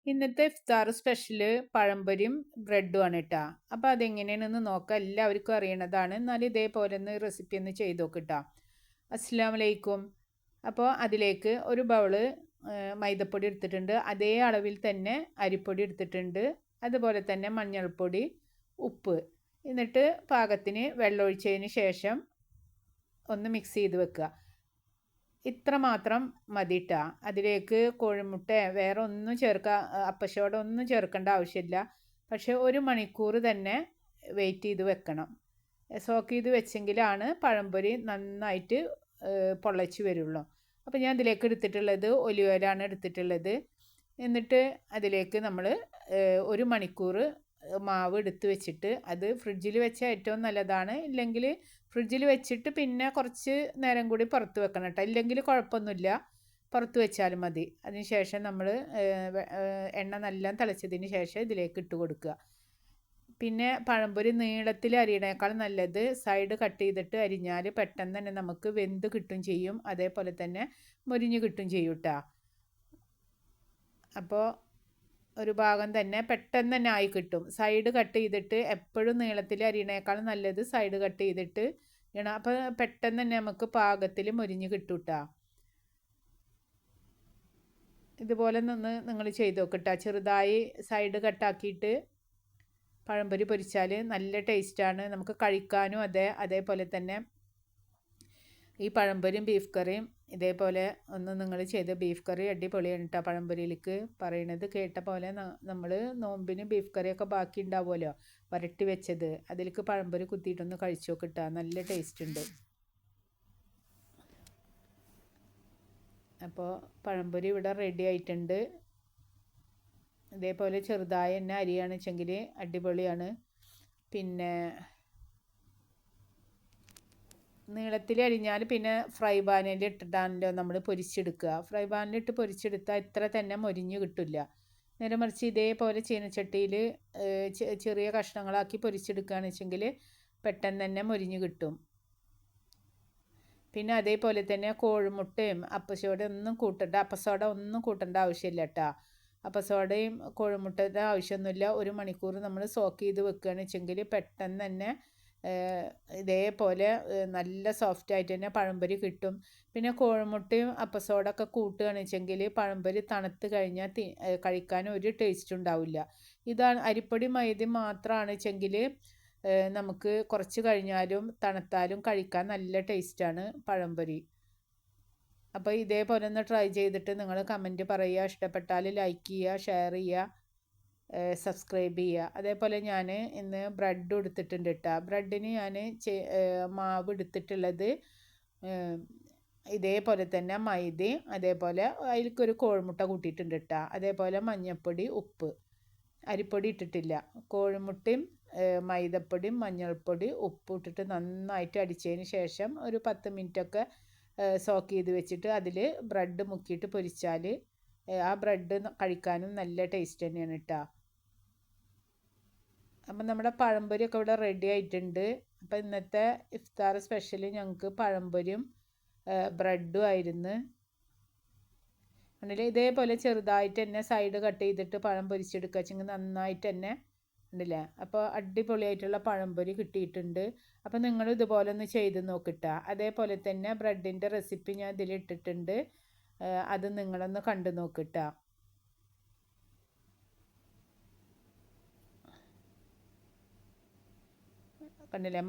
ഇന്നത്തെ ഇഫ്താർ സ്പെഷ്യല് പഴംപൊരിയും ബ്രെഡും ആണ് കേട്ടോ. അപ്പോൾ അതെങ്ങനെയാണെന്ന് നോക്കാം. എല്ലാവർക്കും അറിയണതാണ്. എന്നാലും ഇതേപോലെ ഒന്ന് റെസിപ്പി ഒന്ന് ചെയ്ത് നോക്കിട്ടാ. അസ്സലാമു അലൈക്കും. അപ്പോൾ അതിലേക്ക് ഒരു ബൗള് മൈദപ്പൊടി എടുത്തിട്ടുണ്ട്. അതേ അളവിൽ തന്നെ അരിപ്പൊടി എടുത്തിട്ടുണ്ട്. അതുപോലെ തന്നെ മഞ്ഞൾപ്പൊടി, ഉപ്പ്. എന്നിട്ട് പാകത്തിന് വെള്ളമൊഴിച്ചതിന് ശേഷം ഒന്ന് മിക്സ് ചെയ്ത് വെക്കുക. ഇത്ര മാത്രം മതിട്ടാ. അതിലേക്ക് കോഴിമുട്ട വേറെ ഒന്നും അപ്പസോഡ ഒന്നും ചേർക്കേണ്ട ആവശ്യമില്ല. പക്ഷെ 1 മണിക്കൂർ തന്നെ വെയിറ്റ് ചെയ്ത് വെക്കണം. സോക്ക് ചെയ്ത് വെച്ചെങ്കിലാണ് പഴംപൊരി നന്നായിട്ട് പൊള്ളച്ച് വരുള്ളൂ. അപ്പോൾ ഞാൻ ഇതിലേക്ക് എടുത്തിട്ടുള്ളത് ഒലിവ് ഓയിലാണ് എടുത്തിട്ടുള്ളത്. എന്നിട്ട് അതിലേക്ക് നമ്മൾ 1 മണിക്കൂർ മാവ് എടുത്ത് വെച്ചിട്ട് അത് ഫ്രിഡ്ജിൽ വെച്ചാൽ ഏറ്റവും നല്ലതാണ്. ഇല്ലെങ്കിൽ ഫ്രിഡ്ജിൽ വെച്ചിട്ട് പിന്നെ കുറച്ച് നേരം കൂടി പുറത്ത് വെക്കണം കേട്ടോ. ഇല്ലെങ്കിൽ കുഴപ്പമൊന്നുമില്ല, പുറത്ത് വെച്ചാലും മതി. അതിന് ശേഷം നമ്മൾ എണ്ണ നല്ല തിളച്ചതിന് ശേഷം ഇതിലേക്ക് ഇട്ട് കൊടുക്കുക. പിന്നെ പഴംപൊരി നീളത്തിൽ അരിയണേക്കാൾ നല്ലത് സൈഡ് കട്ട് ചെയ്തിട്ട് അരിഞ്ഞാൽ പെട്ടെന്ന് തന്നെ നമുക്ക് വെന്ത് കിട്ടും ചെയ്യും. അതേപോലെ തന്നെ മൊരിഞ്ഞ് കിട്ടും ചെയ്യും കേട്ടോ. അപ്പോൾ ഒരു ഭാഗം തന്നെ പെട്ടെന്ന് തന്നെ ആയി കിട്ടും. സൈഡ് കട്ട് ചെയ്തിട്ട് എപ്പോഴും നീളത്തിൽ അരിയണേക്കാൾ നല്ലത് സൈഡ് കട്ട് ചെയ്തിട്ട് ഇടണം. അപ്പോൾ പെട്ടെന്ന് തന്നെ നമുക്ക് പാകത്തിൽ മൊരിഞ്ഞ് കിട്ടും കേട്ടോ. ഇതുപോലെ നിങ്ങൾ ചെയ്ത് നോക്കട്ടോ. ചെറുതായി സൈഡ് കട്ടാക്കിയിട്ട് പഴംപൊരി പൊരിച്ചാൽ നല്ല ടേസ്റ്റാണ്. നമുക്ക് കഴിക്കാനും അതേപോലെ തന്നെ ഈ പഴംപൊരിയും ബീഫ് കറിയും ഇതേപോലെ ഒന്ന് നിങ്ങൾ ചെയ്ത് ബീഫ് കറി അടിപൊളിയാണ് കേട്ടോ. പഴംപൊരിയിലേക്ക് പറയണത് കേട്ട പോലെ നമ്മൾ നോമ്പിന് ബീഫ് കറിയൊക്കെ ബാക്കി ഉണ്ടാവുമല്ലോ, വരട്ടി വെച്ചത്, അതിലേക്ക് പഴംപൊരി കുത്തിയിട്ടൊന്ന് കഴിച്ചു നോക്കിട്ടാ. നല്ല ടേസ്റ്റ് ഉണ്ട്. അപ്പോൾ പഴംപൊരി ഇവിടെ റെഡി ആയിട്ടുണ്ട്. ഇതേപോലെ ചെറുതായി തന്നെ അരിയാണ് വെച്ചെങ്കിൽ അടിപൊളിയാണ്. പിന്നെ നീളത്തിൽ അരിഞ്ഞാൽ പിന്നെ ഫ്രൈ പാനിൽ ഇട്ടിട്ടാണല്ലോ നമ്മൾ പൊരിച്ചെടുക്കുക. ഫ്രൈ പാനിലിട്ട് പൊരിച്ചെടുത്താൽ ഇത്ര തന്നെ മൊരിഞ്ഞ് കിട്ടില്ല. നേരെ മറിച്ച് ഇതേപോലെ ചീനച്ചട്ടിയിൽ ചെറിയ കഷ്ണങ്ങളാക്കി പൊരിച്ചെടുക്കുകയാണെന്ന് വെച്ചെങ്കിൽ പെട്ടെന്ന് തന്നെ മൊരിഞ്ഞ് കിട്ടും. പിന്നെ അതേപോലെ തന്നെ കോഴിമുട്ടയും അപ്പസോഡ ഒന്നും കൂട്ടേണ്ട ആവശ്യമില്ല കേട്ടോ. അപ്പസോഡയും കോഴിമുട്ടയുടെ ആവശ്യമൊന്നുമില്ല. 1 മണിക്കൂർ നമ്മൾ സോക്ക് ചെയ്ത് വെക്കുകയാണെന്ന് വെച്ചെങ്കിൽ പെട്ടെന്ന് തന്നെ ഇതേപോലെ നല്ല സോഫ്റ്റ് ആയിട്ട് തന്നെ പഴംപൊരി കിട്ടും. പിന്നെ കോഴിമുട്ടയും അപ്പസോഡ ഒക്കെ കൂട്ടുകയാണെന്ന് വെച്ചെങ്കിൽ പഴംപൊരി തണുത്ത് കഴിഞ്ഞാൽ കഴിക്കാൻ ഒരു ടേസ്റ്റ് ഉണ്ടാവില്ല. ഇതാണ് അരിപ്പൊടി മൈദയും മാത്രമാണ് വെച്ചെങ്കിൽ നമുക്ക് കുറച്ച് കഴിഞ്ഞാലും തണുത്താലും കഴിക്കാൻ നല്ല ടേസ്റ്റാണ് പഴംപൊരി. അപ്പോൾ ഇതേപോലെ ഒന്ന് ട്രൈ ചെയ്തിട്ട് നിങ്ങൾ കമൻറ്റ് പറയുക. ഇഷ്ടപ്പെട്ടാൽ ലൈക്ക് ചെയ്യുക, ഷെയർ ചെയ്യുക, സബ്സ്ക്രൈബ് ചെയ്യുക. അതേപോലെ ഞാൻ ഇന്ന് ബ്രെഡ് എടുത്തിട്ടുണ്ട് കേട്ടോ. ബ്രെഡിന് ഞാൻ മാവ് എടുത്തിട്ടുള്ളത് ഇതേപോലെ തന്നെ മൈദയും അതേപോലെ അതിലേക്കൊരു കോഴിമുട്ട കൂട്ടിയിട്ടുണ്ട് കേട്ടോ. അതേപോലെ മഞ്ഞൾപ്പൊടി, ഉപ്പ്, അരിപ്പൊടി ഇട്ടിട്ടില്ല. കോഴിമുട്ടയും മൈദപ്പൊടിയും മഞ്ഞൾപ്പൊടി, ഉപ്പ് ഇട്ടിട്ട് നന്നായിട്ട് അടിച്ചതിന് ശേഷം ഒരു 10 മിനിറ്റൊക്കെ സോക്ക് ചെയ്ത് വെച്ചിട്ട് അതിൽ ബ്രെഡ് മുക്കിയിട്ട് പൊരിച്ചാൽ ആ ബ്രെഡ് കഴിക്കാനും നല്ല ടേസ്റ്റ് തന്നെയാണ് കേട്ടോ. അപ്പം നമ്മുടെ പഴംപൊരിയൊക്കെ ഇവിടെ റെഡി ആയിട്ടുണ്ട്. അപ്പം ഇന്നത്തെ ഇഫ്താർ സ്പെഷ്യൽ ഞങ്ങൾക്ക് പഴംപൊരിയും ബ്രെഡും ആയിരുന്നു. ഉണ്ടല്ലേ, ഇതേപോലെ ചെറുതായിട്ട് തന്നെ സൈഡ് കട്ട് ചെയ്തിട്ട് പഴം പൊരിച്ചെടുക്കുക വെച്ചെങ്കിൽ നന്നായിട്ട് തന്നെ ഉണ്ടല്ലേ. അപ്പോൾ അടിപൊളിയായിട്ടുള്ള പഴംപൊരി കിട്ടിയിട്ടുണ്ട്. അപ്പോൾ നിങ്ങൾ ഇതുപോലെ ഒന്ന് ചെയ്ത് നോക്കിട്ടാ. അതേപോലെ തന്നെ ബ്രെഡിൻ്റെ റെസിപ്പി ഞാൻ ഇതിലിട്ടിട്ടുണ്ട്. അത് നിങ്ങളൊന്ന് കണ്ടു നോക്കിട്ടാ. കണ്ടില്ലേ,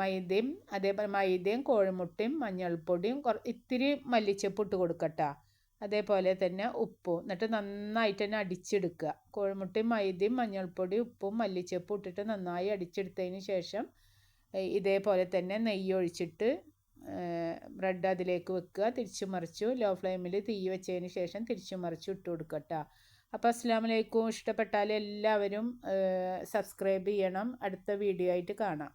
മൈദയും കോഴിമുട്ടയും മഞ്ഞൾപ്പൊടിയും ഇത്തിരി മല്ലിച്ചപ്പ് ഇട്ട് കൊടുക്കട്ടോ. അതേപോലെ തന്നെ ഉപ്പും. എന്നിട്ട് നന്നായിട്ട് തന്നെ അടിച്ചെടുക്കുക. കോഴിമുട്ടയും മൈദയും മഞ്ഞൾപ്പൊടിയും ഉപ്പും മല്ലിച്ചപ്പും ഇട്ടിട്ട് നന്നായി അടിച്ചെടുത്തതിന് ശേഷം ഇതേപോലെ തന്നെ നെയ്യ് ഒഴിച്ചിട്ട് ബ്രെഡ് അതിലേക്ക് വെക്കുക. തിരിച്ചു മറിച്ചു ലോ ഫ്ലെയിമിൽ തീ വെച്ചതിന് ശേഷം തിരിച്ചു മറിച്ചു ഇട്ട് കൊടുക്കട്ടോ. അപ്പോൾ അസ്സലാമു അലൈക്കും. ഇഷ്ടപ്പെട്ടാൽ എല്ലാവരും സബ്സ്ക്രൈബ് ചെയ്യണം. അടുത്ത വീഡിയോ ആയിട്ട് കാണാം.